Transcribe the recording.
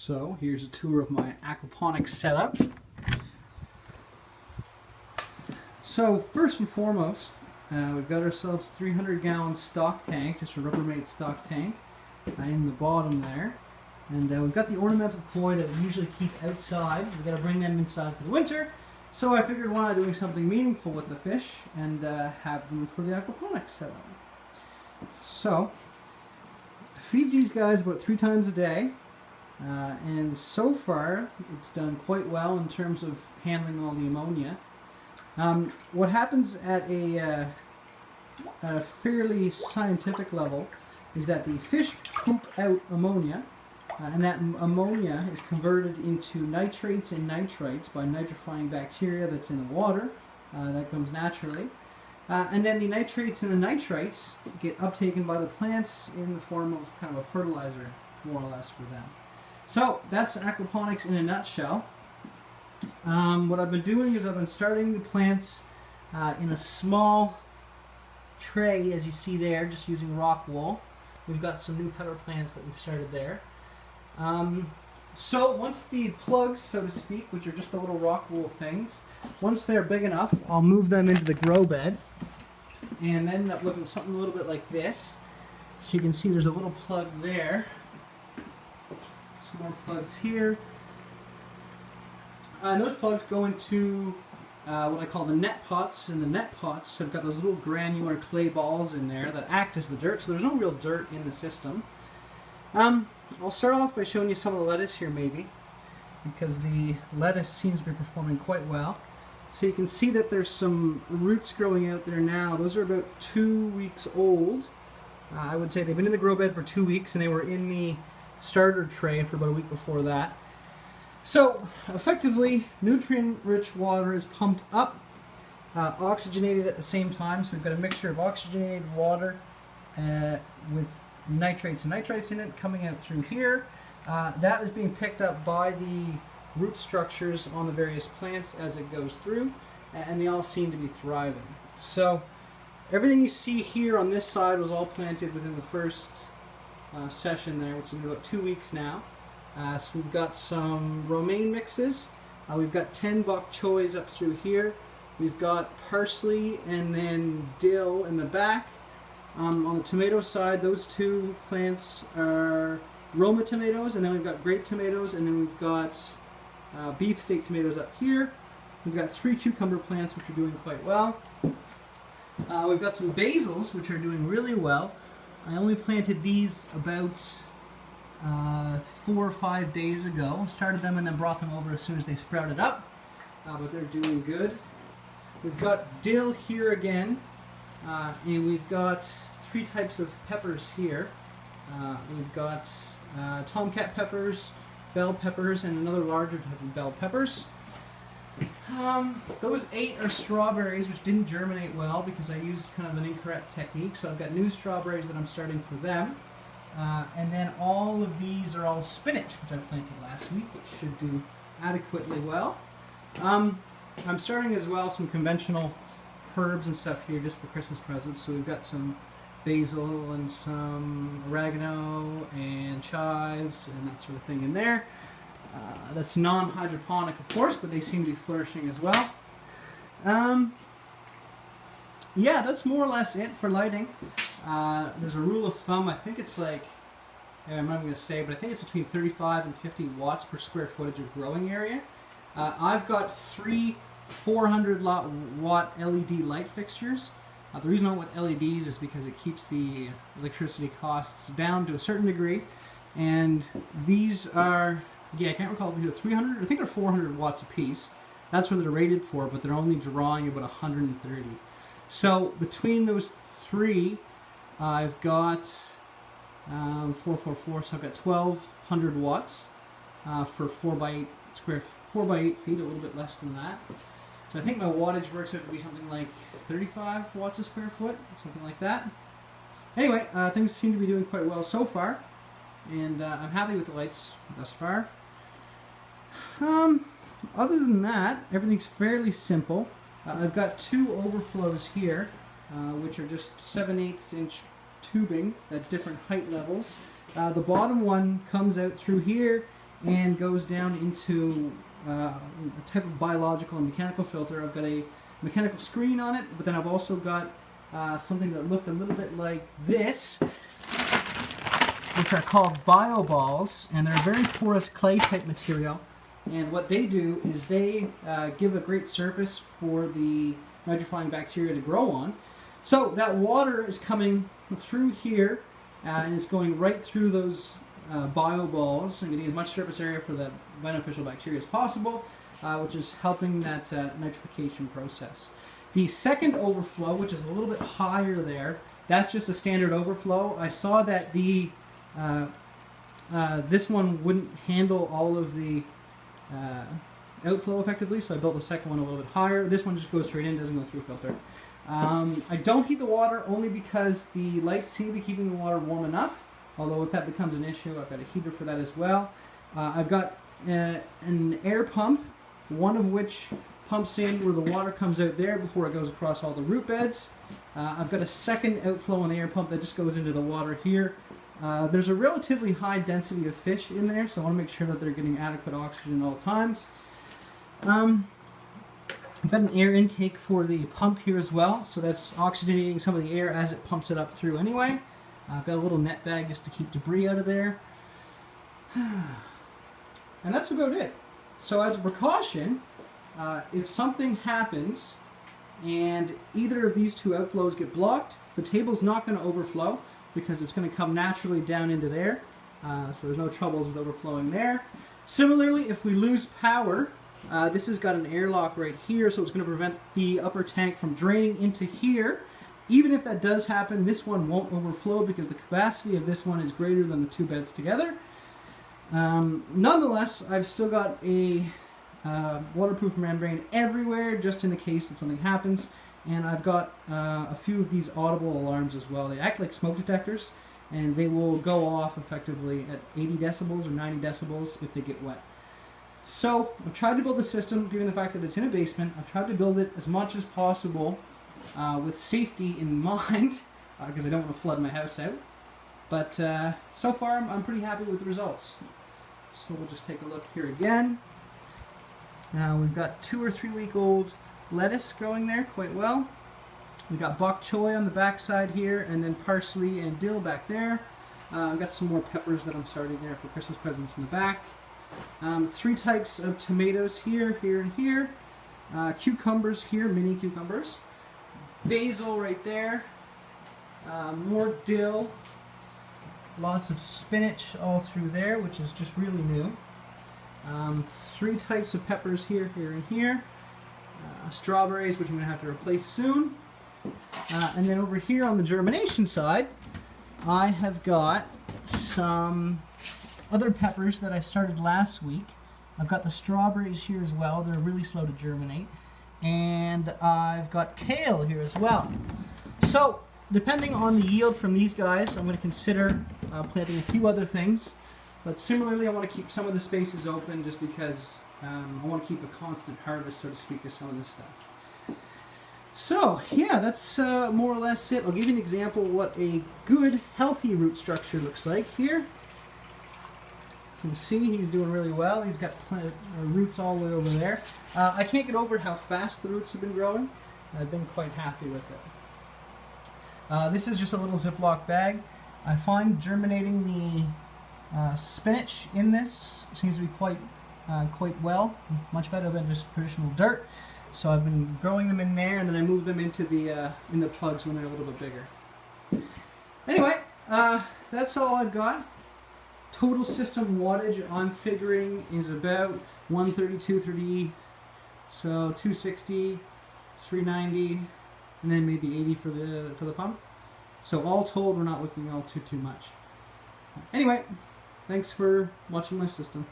So here's a tour of my aquaponics setup. So first and foremost, we've got ourselves a 300-gallon stock tank, just a Rubbermaid stock tank in the bottom there. And we've got the ornamental koi that we usually keep outside. We've got to bring them inside for the winter. So I figured why not doing something meaningful with the fish and have them for the aquaponics setup. So I feed these guys about 3 times a day. And so far it's done quite well in terms of handling all the ammonia. What happens at a fairly scientific level is that the fish poop out ammonia, and that ammonia is converted into nitrates and nitrites by nitrifying bacteria that's in the water. That comes naturally. And then the nitrates and the nitrites get uptaken by the plants in the form of kind of a fertilizer, more or less, for them. So that's aquaponics in a nutshell. What I've been doing is I've been starting the plants in a small tray, as you see there, just using rock wool. We've got some new pepper plants that we've started there. So once the plugs, so to speak, which are just the little rock wool things, once they're big enough, I'll move them into the grow bed and then end up looking something a little bit like this. So you can see there's a little plug there. Some more plugs here. And those plugs go into what I call the net pots, and the net pots have got those little granular clay balls in there that act as the dirt, so there's no real dirt in the system. I'll start off by showing you some of the lettuce here, maybe, because the lettuce seems to be performing quite well. So you can see that there's some roots growing out there now. Those are about 2 weeks old. I would say they've been in the grow bed for 2 weeks, and they were in the starter tray for about a week before that. So effectively, nutrient-rich water is pumped up, oxygenated at the same time. So we've got a mixture of oxygenated water with nitrates and nitrites in it coming out through here. That is being picked up by the root structures on the various plants as it goes through, and they all seem to be thriving. So everything you see here on this side was all planted within the first session there, which has been about 2 weeks now. So we've got some romaine mixes. We've got 10 bok choys up through here. We've got parsley and then dill in the back. On the tomato side, those 2 plants are Roma tomatoes, and then we've got grape tomatoes, and then we've got beefsteak tomatoes up here. We've got 3 cucumber plants, which are doing quite well. We've got some basils, which are doing really well. I only planted these about 4 or 5 days ago. Started them and then brought them over as soon as they sprouted up, but they're doing good. We've got dill here again, and we've got 3 types of peppers here. We've got Tomcat peppers, bell peppers, and another larger type of bell peppers. Those 8 are strawberries, which didn't germinate well because I used kind of an incorrect technique, so I've got new strawberries that I'm starting for them. And then all of these are all spinach, which I planted last week, which should do adequately well. I'm starting as well some conventional herbs and stuff here just for Christmas presents. So we've got some basil and some oregano and chives and that sort of thing in there. That's non-hydroponic, of course, but they seem to be flourishing as well. Yeah, that's more or less it for lighting. There's a rule of thumb. I think it's like, I'm not going to say, but I think it's between 35 and 50 watts per square footage of growing area. I've got 3 400 watt LED light fixtures. The reason I went with LEDs is because it keeps the electricity costs down to a certain degree. And these are, yeah, I can't recall if these are 300, I think they're 400 watts a piece. That's what they're rated for, but they're only drawing about 130. So between those 3, I've got 444, so I've got 1200 watts for 4 by 8 feet, a little bit less than that. So I think my wattage works out to be something like 35 watts a square foot, something like that. Anyway, things seem to be doing quite well so far, and I'm happy with the lights thus far. Other than that, everything's fairly simple. I've got 2 overflows here, which are just 7/8 inch tubing at different height levels. The bottom one comes out through here and goes down into a type of biological and mechanical filter. I've got a mechanical screen on it, but then I've also got something that looked a little bit like this, which are called bioballs, and they're a very porous clay type material. And what they do is they give a great surface for the nitrifying bacteria to grow on. So that water is coming through here, and it's going right through those bioballs and getting as much surface area for the beneficial bacteria as possible, which is helping that nitrification process. The second overflow, which is a little bit higher there, that's just a standard overflow. I saw that the this one wouldn't handle all of the outflow effectively, so I built the second one a little bit higher. This one just goes straight in, doesn't go through a filter. I don't heat the water only because the lights seem to be keeping the water warm enough, although if that becomes an issue, I've got a heater for that as well. I've got an air pump, one of which pumps in where the water comes out there before it goes across all the root beds. I've got a second outflow on the air pump that just goes into the water here. There's a relatively high density of fish in there, so I want to make sure that they're getting adequate oxygen at all times. I've got an air intake for the pump here as well, so that's oxygenating some of the air as it pumps it up through anyway. I've got a little net bag just to keep debris out of there. And that's about it. So as a precaution, if something happens and either of these two outflows get blocked, the table's not going to overflow because it's going to come naturally down into there. So there's no troubles with overflowing there. Similarly, if we lose power, this has got an airlock right here, so it's going to prevent the upper tank from draining into here. Even if that does happen, this one won't overflow because the capacity of this one is greater than the two beds together. Nonetheless, I've still got a waterproof membrane everywhere just in the case that something happens, and I've got a few of these audible alarms as well. They act like smoke detectors, and they will go off effectively at 80 decibels or 90 decibels if they get wet. So I've tried to build the system, given the fact that it's in a basement. I've tried to build it as much as possible with safety in mind, because I don't want to flood my house out. But so far I'm pretty happy with the results. So we'll just take a look here again. Now we've got 2 or 3 week old lettuce growing there quite well. We've got Bok Choy on the back side here, and then parsley and dill back there. I've got some more peppers that I'm starting there for Christmas presents in the back. 3 types of tomatoes here, here, and here. Cucumbers here, mini cucumbers. Basil right there. More dill. Lots of spinach all through there, which is just really new. 3 types of peppers here, here, and here. Strawberries, which I'm going to have to replace soon. And then over here on the germination side, I have got some other peppers that I started last week. I've got the strawberries here as well. They're really slow to germinate. And I've got kale here as well. So, depending on the yield from these guys, I'm going to consider planting a few other things. But similarly, I want to keep some of the spaces open just because I want to keep a constant harvest, so to speak, of some of this stuff. So, yeah, that's more or less it. I'll give you an example of what a good, healthy root structure looks like here. You can see he's doing really well. He's got roots all the way over there. I can't get over how fast the roots have been growing. I've been quite happy with it. This is just a little Ziploc bag. I find germinating the spinach in this seems to be quite well, much better than just traditional dirt. So I've been growing them in there, and then I move them into the in the plugs when they're a little bit bigger. Anyway, that's all I've got. Total system wattage I'm figuring is about 132, 30, so 260, 390, and then maybe 80 for the pump. So all told, we're not looking all too much. Anyway, thanks for watching my system.